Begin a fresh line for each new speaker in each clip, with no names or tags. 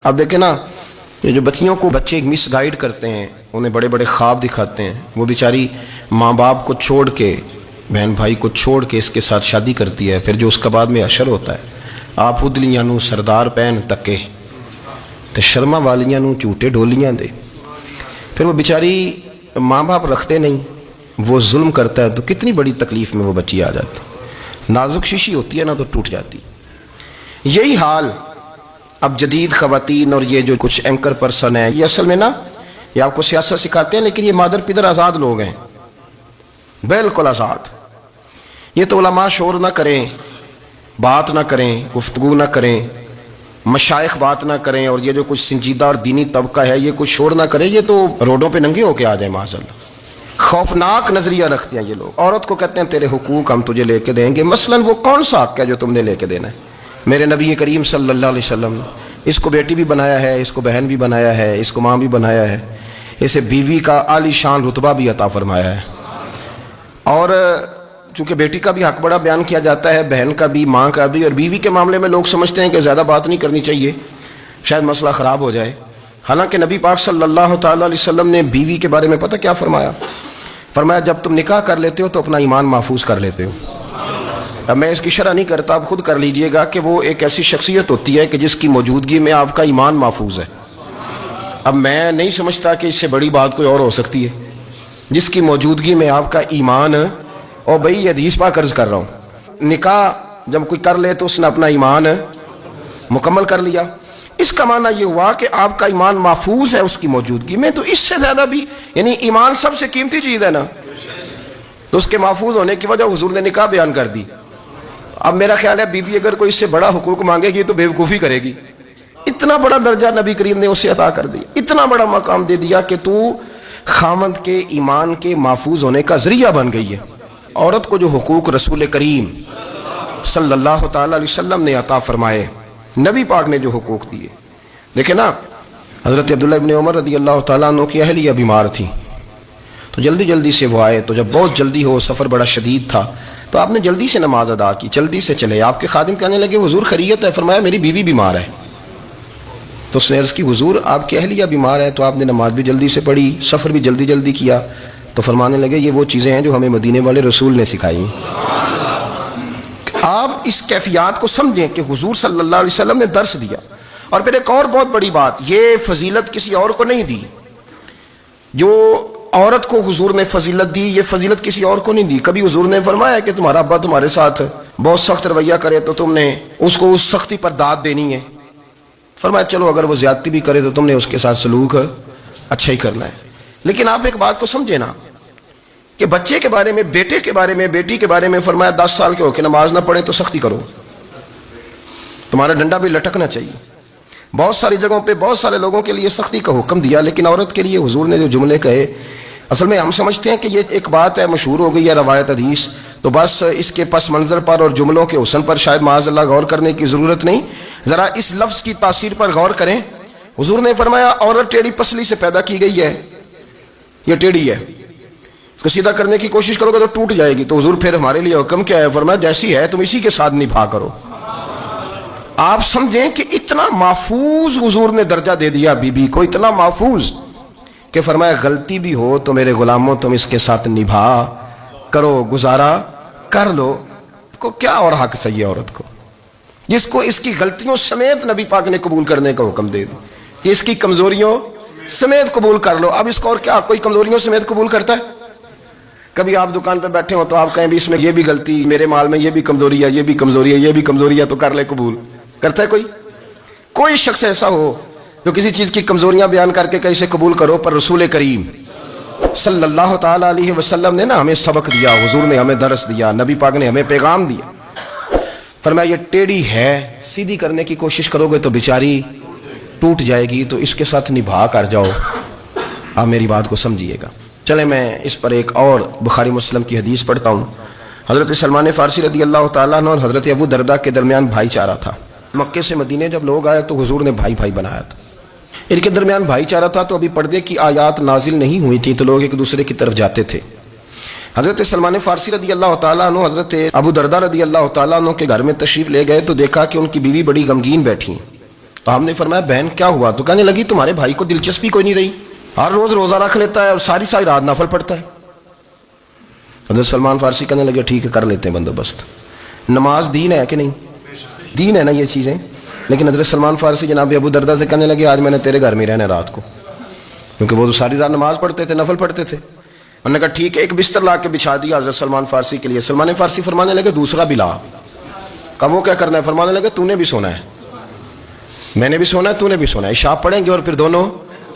اب دیکھیں نا، یہ جو بچیوں کو بچے مس گائیڈ کرتے ہیں، انہیں بڑے بڑے خواب دکھاتے ہیں، وہ بیچاری ماں باپ کو چھوڑ کے، بہن بھائی کو چھوڑ کے اس کے ساتھ شادی کرتی ہے، پھر جو اس کا بعد میں اشر ہوتا ہے، آپ ادلیاں نو سردار پہن تکے تو شرما والیاں نو جھوٹے ڈولیاں دے، پھر وہ بیچاری ماں باپ رکھتے نہیں، وہ ظلم کرتا ہے تو کتنی بڑی تکلیف میں وہ بچی آ جاتی، نازک شیشی ہوتی ہے نا تو ٹوٹ جاتی۔ یہی حال اب جدید خواتین اور یہ جو کچھ اینکر پرسن ہیں، یہ اصل میں نا یہ آپ کو سیاست سکھاتے ہیں، لیکن یہ مادر پدر آزاد لوگ ہیں، بالکل آزاد۔ یہ تو علماء شور نہ کریں، بات نہ کریں، گفتگو نہ کریں، مشائخ بات نہ کریں، اور یہ جو کچھ سنجیدہ اور دینی طبقہ ہے یہ کچھ شور نہ کرے، یہ تو روڈوں پہ ننگے ہو کے آ جائیں معاذاللہ۔ خوفناک نظریہ رکھتے ہیں یہ لوگ۔ عورت کو کہتے ہیں تیرے حقوق ہم تجھے لے کے دیں گے، مثلاً وہ کون سا حق ہے جو تم نے لے کے دینا ہے؟ میرے نبی کریم صلی اللہ علیہ وسلم نے اس کو بیٹی بھی بنایا ہے، اس کو بہن بھی بنایا ہے، اس کو ماں بھی بنایا ہے، اسے بیوی کا عالی شان رتبہ بھی عطا فرمایا ہے۔ اور چونکہ بیٹی کا بھی حق بڑا بیان کیا جاتا ہے، بہن کا بھی، ماں کا بھی، اور بیوی کے معاملے میں لوگ سمجھتے ہیں کہ زیادہ بات نہیں کرنی چاہیے، شاید مسئلہ خراب ہو جائے۔ حالانکہ نبی پاک صلی اللہ تعالیٰ علیہ وسلم نے بیوی کے بارے میں پتہ کیا فرمایا؟ فرمایا جب تم نکاح کر لیتے ہو تو اپنا ایمان محفوظ کر لیتے ہو۔ اب میں اس کی شرح نہیں کرتا، آپ خود کر لیجئے گا کہ وہ ایک ایسی شخصیت ہوتی ہے کہ جس کی موجودگی میں آپ کا ایمان محفوظ ہے۔ اب میں نہیں سمجھتا کہ اس سے بڑی بات کوئی اور ہو سکتی ہے، جس کی موجودگی میں آپ کا ایمان، اور بھئی یہ حدیث پاک عرض کر رہا ہوں، نکاح جب کوئی کر لے تو اس نے اپنا ایمان مکمل کر لیا۔ اس کا معنی یہ ہوا کہ آپ کا ایمان محفوظ ہے اس کی موجودگی میں، تو اس سے زیادہ بھی، یعنی ایمان سب سے قیمتی چیز ہے نا، تو اس کے محفوظ ہونے کی وجہ حضور نے نکاح بیان کر دی۔ اب میرا خیال ہے بیوی اگر کوئی اس سے بڑا حقوق مانگے گی تو بیوقوفی کرے گی۔ اتنا بڑا درجہ نبی کریم نے اسے عطا کر دیا، اتنا بڑا مقام دے دیا کہ تو خاوند کے ایمان کے محفوظ ہونے کا ذریعہ بن گئی ہے۔ عورت کو جو حقوق رسول کریم صلی اللہ تعالی علیہ وسلم نے عطا فرمائے، نبی پاک نے جو حقوق دیے، دیکھیں نا، حضرت عبداللہ ابن عمر رضی اللہ تعالیٰ عنہ کی اہلیہ بیمار تھی، تو جلدی جلدی سے وہ آئے، تو جب بہت جلدی ہو، سفر بڑا شدید تھا، تو آپ نے جلدی سے نماز ادا کی، جلدی سے چلے۔ آپ کے خادم کہنے لگے حضور خیریت ہے؟ فرمایا میری بیوی بیمار ہے۔ تو اس نے عرض کی حضور آپ کی اہلیہ بیمار ہے، تو آپ نے نماز بھی جلدی سے پڑھی، سفر بھی جلدی جلدی کیا، تو فرمانے لگے یہ وہ چیزیں ہیں جو ہمیں مدینے والے رسول نے سکھائی۔ آپ اس کیفیات کو سمجھیں کہ حضور صلی اللہ علیہ وسلم نے درس دیا۔ اور پھر ایک اور بہت بڑی بات، یہ فضیلت کسی اور کو نہیں دی، جو عورت کو حضور نے فضیلت دی، یہ فضیلت کسی اور کو نہیں دی۔ کبھی حضور نے فرمایا کہ تمہارا ابا تمہارے ساتھ بہت سخت رویہ کرے تو تم نے اس کو اس سختی پر داد دینی ہے؟ فرمایا چلو اگر وہ زیادتی بھی کرے تو تم نے اس کے ساتھ سلوک اچھا ہی کرنا ہے۔ لیکن آپ ایک بات کو سمجھے نا کہ بچے کے بارے میں، بیٹے کے بارے میں، بیٹی کے بارے میں فرمایا 10 سال کے ہو کے نماز نہ پڑھیں تو سختی کرو، تمہارا ڈنڈا بھی لٹکنا چاہیے۔ بہت ساری جگہوں پہ بہت سارے لوگوں کے لیے سختی کا حکم دیا، لیکن عورت کے لیے حضور نے جو جملے کہے، اصل میں ہم سمجھتے ہیں کہ یہ ایک بات ہے، مشہور ہو گئی ہے روایت حدیث، تو بس اس کے پس منظر پر اور جملوں کے حسن پر شاید معاذ اللہ غور کرنے کی ضرورت نہیں، ذرا اس لفظ کی تاثیر پر غور کریں۔ حضور نے فرمایا عورت ٹیڑھی پسلی سے پیدا کی گئی ہے، یہ ٹیڑھی ہے، اس کو سیدھا کرنے کی کوشش کرو گے تو ٹوٹ جائے گی۔ تو حضور پھر ہمارے لیے حکم کیا ہے؟ فرمایا جیسی ہے تم اسی کے ساتھ نبھا کرو۔ آپ سمجھیں کہ اتنا محفوظ حضور نے درجہ دے دیا بی بی کو، اتنا محفوظ کہ فرمایا غلطی بھی ہو تو میرے غلاموں تم اس کے ساتھ نبھا کرو، گزارا کر لو۔ کو کیا اور حق چاہیے عورت کو، جس کو اس کی غلطیوں سمیت نبی پاک نے قبول کرنے کا حکم دے دی کہ اس کی کمزوریوں سمیت قبول کر لو۔ اب اس کو اور کیا کوئی کمزوریوں سمیت قبول کرتا ہے؟ کبھی آپ دکان پہ بیٹھے ہو تو آپ کہیں بھی اس میں یہ بھی غلطی، میرے مال میں یہ بھی کمزوری ہے، یہ بھی کمزوری ہے، یہ بھی کمزوری ہے، تو کر لے قبول؟ کرتا ہے کوئی؟ کوئی شخص ایسا ہو جو کسی چیز کی کمزوریاں بیان کر کے کہ اسے قبول کرو؟ پر رسول کریم صلی اللہ تعالیٰ علیہ وسلم نے نا ہمیں سبق دیا، حضور نے ہمیں درس دیا، نبی پاک نے ہمیں پیغام دیا۔ فرمایا یہ ٹیڑھی ہے، سیدھی کرنے کی کوشش کرو گے تو بیچاری ٹوٹ جائے گی، تو اس کے ساتھ نبھا کر جاؤ۔ آپ میری بات کو سمجھیے گا۔ چلیں میں اس پر ایک اور بخاری مسلم کی حدیث پڑھتا ہوں۔ حضرت سلمان فارسی رضی اللہ تعالیٰ عنہ اور حضرت ابو درداء کے درمیان بھائی چارہ تھا۔ مکے سے مدینے جب لوگ آئے تو حضور نے بھائی بھائی بنایا تھا، ان کے درمیان بھائی چارہ تھا، تو ابھی پردے کی آیات نازل نہیں ہوئی تھی، تو لوگ ایک دوسرے کی طرف جاتے تھے۔ حضرت سلمان فارسی رضی اللہ تعالیٰ عنہ حضرت ابو درداء رضی اللہ تعالیٰ عنہ کے گھر میں تشریف لے گئے تو دیکھا کہ ان کی بیوی بڑی غمگین بیٹھی ہیں، تو ہم نے فرمایا بہن کیا ہوا؟ تو کہنے لگی تمہارے بھائی کو دلچسپی کوئی نہیں رہی، ہر روز روزہ رکھ لیتا ہے اور ساری ساری رات نفل پڑھتا ہے۔ حضرت سلمان فارسی کہنے لگے ٹھیک ہے کر لیتے ہیں بندوبست۔ نماز دین ہے کہ نہیں؟ دین ہے نا یہ چیزیں۔ لیکن حضرت سلمان فارسی جناب ابو دردہ سے کہنے لگے آج میں نے تیرے گھر میں رہنا ہے رات کو، کیونکہ وہ تو ساری رات نماز پڑھتے تھے، نفل پڑھتے تھے۔ انہوں نے کہا ٹھیک ہے، ایک بستر لا کے بچھا دیا حضرت سلمان فارسی کے لیے۔ سلمان فارسی فرمانے لگے دوسرا بھی لا۔ کہا وہ کیا کرنا ہے؟ فرمانے لگے تو نے بھی سونا ہے، میں نے بھی سونا ہے، تو نے بھی سونا ہے، عشاء پڑھیں گے اور پھر دونوں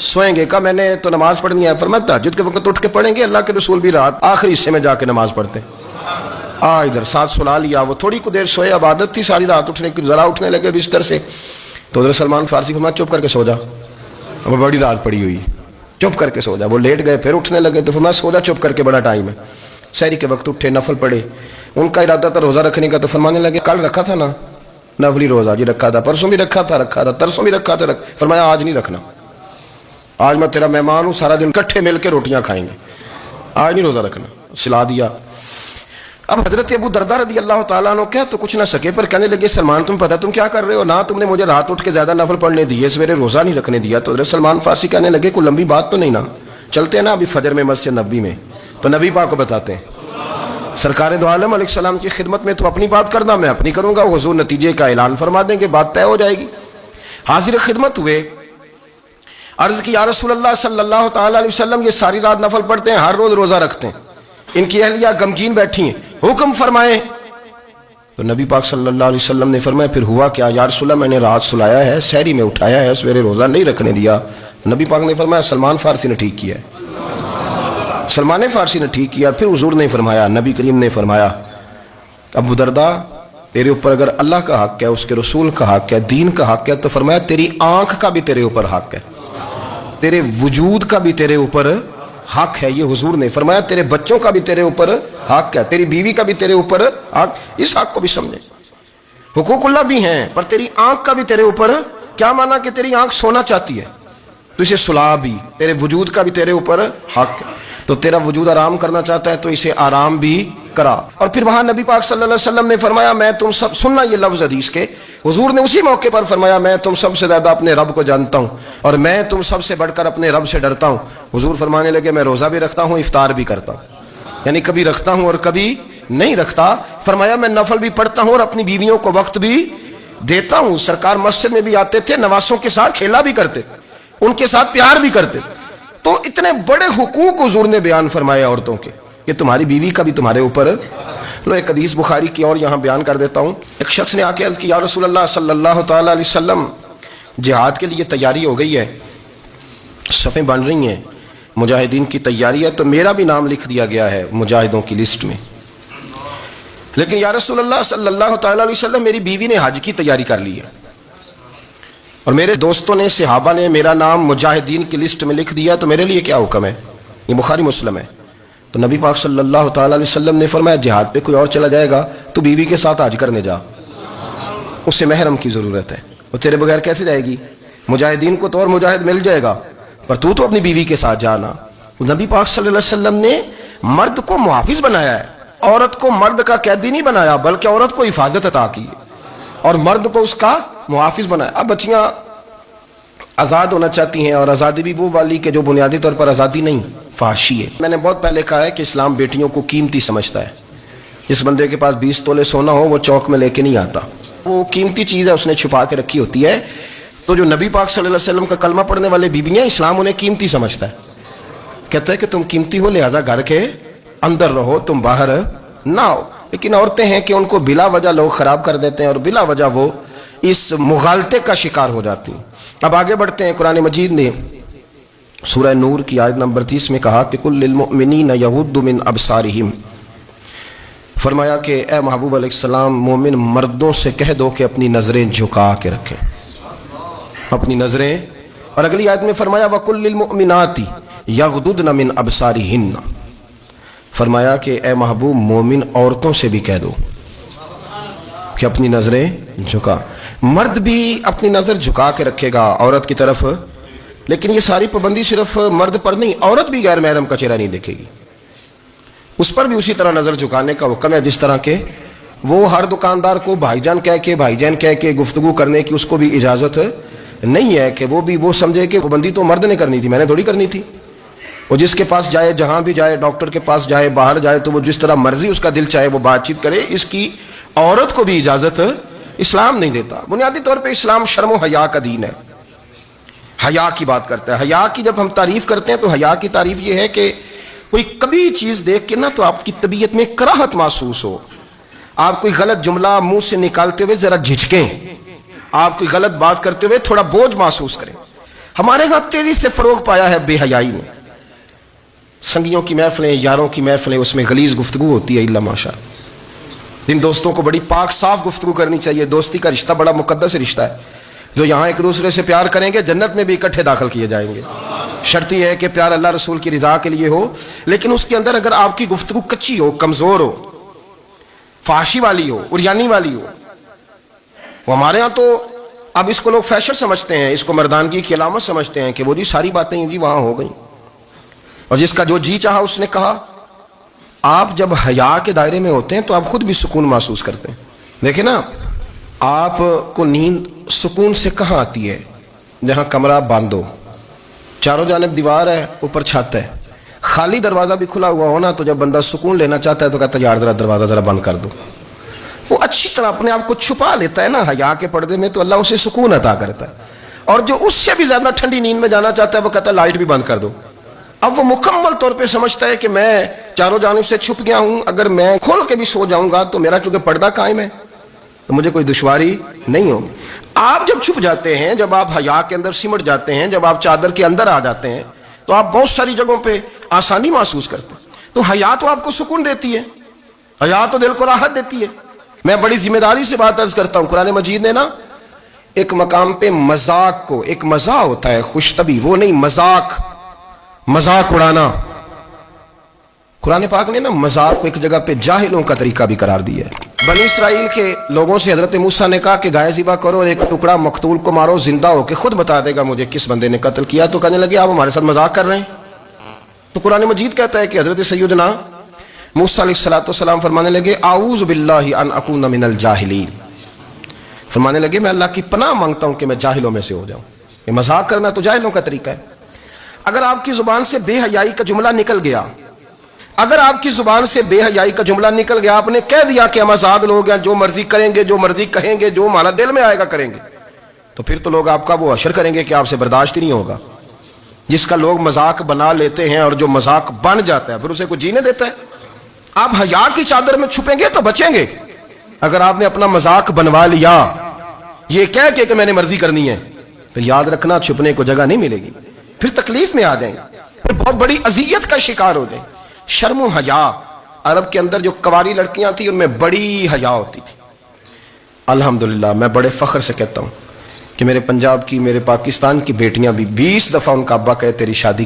سوئیں گے۔ کہا میں نے تو نماز پڑھنی ہے۔ فرمایا تہجد کے وقت اٹھ کے پڑھیں گے، اللہ کے رسول بھی رات آخری حصے میں جا کے نماز پڑھتے ادھر ساتھ سلا لیا۔ وہ تھوڑی کو دیر سوئے، اب عادت تھی ساری رات اٹھنے کی، ذرا اٹھنے لگے بستر سے تو حضرت سلمان فارسی فرمایا چپ کر کے سو جا، اب بڑی رات پڑی ہوئی، چپ کر کے سو جا۔ وہ لیٹ گئے، پھر اٹھنے لگے تو فرمایا سو جا چپ کر کے، بڑا ٹائم ہے۔ سحری کے وقت اٹھے، نفل پڑھے۔ ان کا ارادہ تھا روزہ رکھنے کا، تو فرمانے لگے کل رکھا تھا نا نفلی روزہ؟ جی رکھا تھا۔ پرسوں بھی رکھا تھا ترسوں بھی رکھا تھا۔ فرمایا آج نہیں رکھنا، آج میں تیرا مہمان ہوں، سارا دن اکٹھے مل کے روٹیاں کھائیں گے، آج نہیں روزہ رکھنا، سلا دیا۔ اب حضرت ابو دردہ رضی اللہ تعالیٰ عنہ کہہ تو کچھ نہ سکے، پر کہنے لگے سلمان تم پتہ تم کیا کر رہے ہو؟ نہ تم نے مجھے رات اٹھ کے زیادہ نفل پڑھنے دیے، سویرے روزہ نہیں رکھنے دیا۔ تو حضرت سلمان فارسی کہنے لگے کوئی لمبی بات تو نہیں نا، چلتے ہیں نا ابھی فجر میں مسجد نبوی میں، تو نبی پاک کو بتاتے ہیں۔ سرکار دو عالم علیہ السلام کی خدمت میں تو اپنی بات کرنا، میں اپنی کروں گا، حضور نتیجے کا اعلان فرما دیں گے، بات طے ہو جائے گی۔ حاضر خدمت ہوئے، عرض کی یا رسول اللہ صلی اللہ تعالیٰ علیہ وسلم یہ ساری رات نفل پڑھتے ہیں، ہر روز روزہ رکھتے ہیں، ان کی اہلیہ غمگین بیٹھی ہیں، حکم فرمائیں۔ تو نبی پاک صلی اللہ علیہ وسلم نے فرمایا پھر ہوا کیا؟ یا رسول اللہ میں نے رات سلایا ہے، سحری میں اٹھایا ہے، سویرے روزہ نہیں رکھنے دیا۔ نبی پاک نے فرمایا سلمان فارسی نے ٹھیک کیا ہے، سلمان فارسی نے ٹھیک کیا۔ پھر حضور نے فرمایا، نبی کریم نے فرمایا ابو دردہ تیرے اوپر اگر اللہ کا حق ہے، اس کے رسول کا حق ہے، دین کا حق ہے، تو فرمایا تیری آنکھ کا بھی تیرے اوپر حق ہے، تیرے وجود کا بھی تیرے اوپر حق ہے۔ یہ حضور نے فرمایا تیرے بچوں کا بھی تیرے اوپر حق ہے، تیری بیوی کا بھی تیرے اوپر حق۔ اس حق کو بھی سمجھے، حقوق اللہ بھی ہیں، پر تیری آنکھ کا بھی تیرے اوپر کیا مانا کہ تیری آنکھ سونا چاہتی ہے تو اسے سلا بھی، تیرے وجود کا بھی تیرے اوپر حق ہے، تو تیرا وجود آرام کرنا چاہتا ہے تو اسے آرام بھی کرا۔ اور پھر وہاں نبی پاک صلی اللہ علیہ وسلم نے فرمایا میں تم سب، سننا یہ لفظ حدیث کے، حضور نے اسی موقع پر فرمایا میں تم سب سے زیادہ اپنے رب کو جانتا ہوں اور میں تم سب سے بڑھ کر اپنے رب سے ڈرتا ہوں۔ حضور فرمانے لگے میں روزہ بھی رکھتا ہوں، افطار بھی کرتا ہوں، یعنی کبھی رکھتا ہوں اور کبھی نہیں رکھتا۔ فرمایا میں نفل بھی پڑھتا ہوں اور اپنی بیویوں کو وقت بھی دیتا ہوں۔ سرکار مسجد میں بھی آتے تھے، نواسوں کے ساتھ کھیلا بھی کرتے، ان کے ساتھ پیار بھی کرتے۔ تو اتنے بڑے حقوق حضور نے بیان فرمائے عورتوں کے، کہ تمہاری بیوی کا بھی تمہارے اوپر۔ لو ایک حدیث بخاری کی اور یہاں بیان کر دیتا ہوں۔ ایک شخص نے آ کے عرض کی یا رسول اللہ صلی اللہ تعالیٰ علیہ وسلم جہاد کے لیے تیاری ہو گئی ہے، صفیں بن رہی ہیں، مجاہدین کی تیاری ہے، تو میرا بھی نام لکھ دیا گیا ہے مجاہدوں کی لسٹ میں، لیکن یا رسول اللہ صلی اللہ تعالیٰ علیہ وسلم میری بیوی نے حج کی تیاری کر لی ہے اور میرے دوستوں نے، صحابہ نے میرا نام مجاہدین کی لسٹ میں لکھ دیا، تو میرے لیے کیا حکم ہے؟ یہ بخاری مسلم ہے۔ تو نبی پاک صلی اللہ تعالیٰ علیہ وسلم نے فرمایا جہاد پہ کوئی اور چلا جائے گا تو بیوی کے ساتھ حج کرنے جا، اسے محرم کی ضرورت ہے، وہ تیرے بغیر کیسے جائے گی؟ مجاہدین کو تو اور مجاہد مل جائے گا، پر تو اپنی بیوی کے ساتھ جانا۔ نبی پاک صلی اللہ علیہ وسلم نے مرد کو محافظ بنایا ہے، عورت کو مرد کا قیدی نہیں بنایا، بلکہ عورت کو حفاظت عطا کی اور مرد کو اس کا محافظ بنایا۔ اب بچیاں آزاد ہونا چاہتی ہیں، اور آزادی بھی وہ والی کہ جو بنیادی طور پر آزادی نہیں، فحاشی ہے۔ میں نے بہت پہلے کہا ہے کہ اسلام بیٹیوں کو قیمتی سمجھتا ہے۔ جس بندے کے پاس 20 تولے سونا ہو وہ چوک میں لے کے نہیں آتا، وہ قیمتی چیز ہے، اس نے چھپا کے رکھی ہوتی ہے۔ تو جو نبی پاک صلی اللہ علیہ وسلم کا کلمہ پڑھنے والے بیویاں، اسلام انہیں قیمتی سمجھتا ہے، کہتا ہے کہ تم قیمتی ہو لہذا گھر کے اندر رہو، تم باہر نہ ہو۔ لیکن عورتیں ہیں کہ ان کو بلا وجہ لوگ خراب کر دیتے ہیں اور بلا وجہ وہ اس مغالطے کا شکار ہو جاتی ہیں۔ اب آگے بڑھتے ہیں۔ قرآن مجید نے سورہ نور کی آیت نمبر 30 میں کہا کہ کل للمؤمنین یغضوا من ابصارہم، فرمایا کہ اے محبوب علیہ السلام مومن مردوں سے کہہ دو کہ اپنی نظریں جھکا کے رکھیں، اپنی نظریں۔ اور اگلی آیت میں فرمایا وَقُلْ لِلْمُؤْمِنَاتِ يَغْضُضْنَ مِنْ أَبْصَارِهِنَّ، فرمایا کہ اے محبوب مومن عورتوں سے بھی کہہ دو کہ اپنی نظریں جھکا۔ مرد بھی اپنی نظر جھکا کے رکھے گا عورت کی طرف، لیکن یہ ساری پابندی صرف مرد پر نہیں، عورت بھی غیر محرم کا چہرہ نہیں دیکھے گی، اس پر بھی اسی طرح نظر جھکانے کا حکم ہے، جس طرح کہ وہ ہر دکاندار کو بھائی جان کہہ کے، بھائی جان کہہ کے گفتگو کرنے کی اس کو بھی اجازت نہیں ہے کہ وہ بھی وہ سمجھے کہ پابندی تو مرد نے کرنی تھی، میں نے تھوڑی کرنی تھی. وہ جس کے پاس جائے، جہاں بھی جائے، ڈاکٹر کے پاس جائے، باہر جائے، تو وہ جس طرح مرضی اس کا دل چاہے وہ بات چیت کرے. اس کی عورت کو بھی اجازت اسلام نہیں دیتا. بنیادی طور پہ اسلام شرم و حیا کا دین ہے. حیا کی بات کرتا ہے. حیا کی جب ہم تعریف کرتے ہیں تو حیا کی تعریف یہ ہے کہ کوئی کبھی چیز دیکھ کے نا تو آپ کی طبیعت میں کراہت محسوس ہو، آپ کوئی غلط جملہ منہ سے نکالتے ہوئے ذرا جھجکیں، آپ کوئی غلط بات کرتے ہوئے تھوڑا بوجھ محسوس کریں. ہمارے ہاں تیزی سے فروغ پایا ہے بے حیائی میں. سنگیوں کی محفلیں، یاروں کی محفلیں، اس میں غلیظ گفتگو ہوتی ہے. الا ماشاء اللہ. ان دوستوں کو بڑی پاک صاف گفتگو کرنی چاہیے. دوستی کا رشتہ بڑا مقدس رشتہ ہے. جو یہاں ایک دوسرے سے پیار کریں گے جنت میں بھی اکٹھے داخل کیے جائیں گے. شرط یہ ہے کہ پیار اللہ رسول کی رضا کے لیے ہو، لیکن اس کے اندر اگر آپ کی گفتگو کچی ہو، کمزور ہو، فحاشی والی ہو، عریانی والی ہو. وہ ہمارے ہاں تو اب اس کو لوگ فیشن سمجھتے ہیں، اس کو مردانگی کی علامت سمجھتے ہیں کہ وہ جی ساری باتیں جی وہاں ہو گئیں اور جس کا جو جی چاہا اس نے کہا. آپ جب حیا کے دائرے میں ہوتے ہیں تو آپ خود بھی سکون محسوس کرتے ہیں. دیکھیں نا، آپ کو نیند سکون سے کہاں آتی ہے؟ جہاں کمرہ بند ہو، چاروں جانب دیوار ہے، اوپر چھت ہے، خالی دروازہ بھی کھلا ہوا ہونا تو جب بندہ سکون لینا چاہتا ہے تو کہتا ہے یار ذرا دروازہ ذرا بند کر دو. وہ اچھی طرح اپنے آپ کو چھپا لیتا ہے نا حیا کے پردے میں، تو اللہ اسے سکون عطا کرتا ہے. اور جو اس سے بھی زیادہ ٹھنڈی نیند میں جانا چاہتا ہے وہ کہتا ہے لائٹ بھی بند کر دو. اب وہ مکمل طور پہ سمجھتا ہے کہ میں چاروں جانب سے چھپ گیا ہوں، اگر میں کھول کے بھی سو جاؤں گا تو میرا چونکہ پردہ قائم ہے تو مجھے کوئی دشواری نہیں ہوگی. آپ جب چھپ جاتے ہیں، جب آپ حیا کے اندر سمٹ جاتے ہیں، جب آپ چادر کے اندر آ جاتے ہیں تو آپ بہت ساری جگہوں پہ آسانی محسوس کرتے ہیں. تو حیا تو آپ کو سکون دیتی ہے، حیا تو دل کو راحت دیتی ہے. میں بڑی ذمہ داری سے بات عرض کرتا ہوں، قرآن مجید نے نا ایک مقام پہ مذاق کو، ایک مزاح ہوتا ہے خوش طبی، وہ نہیں مذاق اڑانا. قرآن پاک نے نا مذاق کو ایک جگہ پہ جاہلوں کا طریقہ بھی قرار دیا ہے. بنی اسرائیل کے لوگوں سے حضرت موسیٰ نے کہا کہ گائے ذبح کرو اور ایک ٹکڑا مقتول کو مارو، زندہ ہو کے خود بتا دے گا مجھے کس بندے نے قتل کیا. تو کہنے لگے آپ ہمارے ساتھ مذاق کر رہے ہیں. تو قرآن مجید کہتا ہے کہ حضرت سیدنا موسیٰ علیہ السلام فرمانے لگے اعوذ باللہ ان اکون من الجاہلین، فرمانے لگے میں اللہ کی پناہ مانگتا ہوں کہ میں جاہلوں میں سے ہو جاؤں. یہ مذاق کرنا تو جاہلوں کا طریقہ ہے. اگر آپ کی زبان سے بے حیائی کا جملہ نکل گیا، اگر آپ کی زبان سے بے حیائی کا جملہ نکل گیا، آپ نے کہہ دیا کہ ہم آزاد لوگ ہیں، جو مرضی کریں گے، جو مرضی کہیں گے، جو ہمارا دل میں آئے گا کریں گے، تو پھر تو لوگ آپ کا وہ حشر کریں گے کہ آپ سے برداشت ہی نہیں ہوگا. جس کا لوگ مذاق بنا لیتے ہیں اور جو مذاق بن جاتا ہے پھر اسے کوئی جینے دیتا ہے. آپ حیا کی چادر میں چھپیں گے تو بچیں گے. اگر آپ نے اپنا مذاق بنوا لیا یہ کہہ کے کہ میں نے مرضی کرنی ہے، پھر یاد رکھنا چھپنے کو جگہ نہیں ملے گی، پھر تکلیف میں آ جائیں گے، پھر بہت بڑی اذیت کا شکار ہو جائیں. شرم و حیا، عرب کے اندر جو کواری لڑکیاں تھیں ان میں بڑی حیا ہوتی تھی. الحمدللہ میں بڑے فخر سے کہتا ہوں کہ میرے پنجاب کی، میرے پاکستان کی بیٹیاں بھی 20 دفعہ ان کا ابا کہے تیری شادی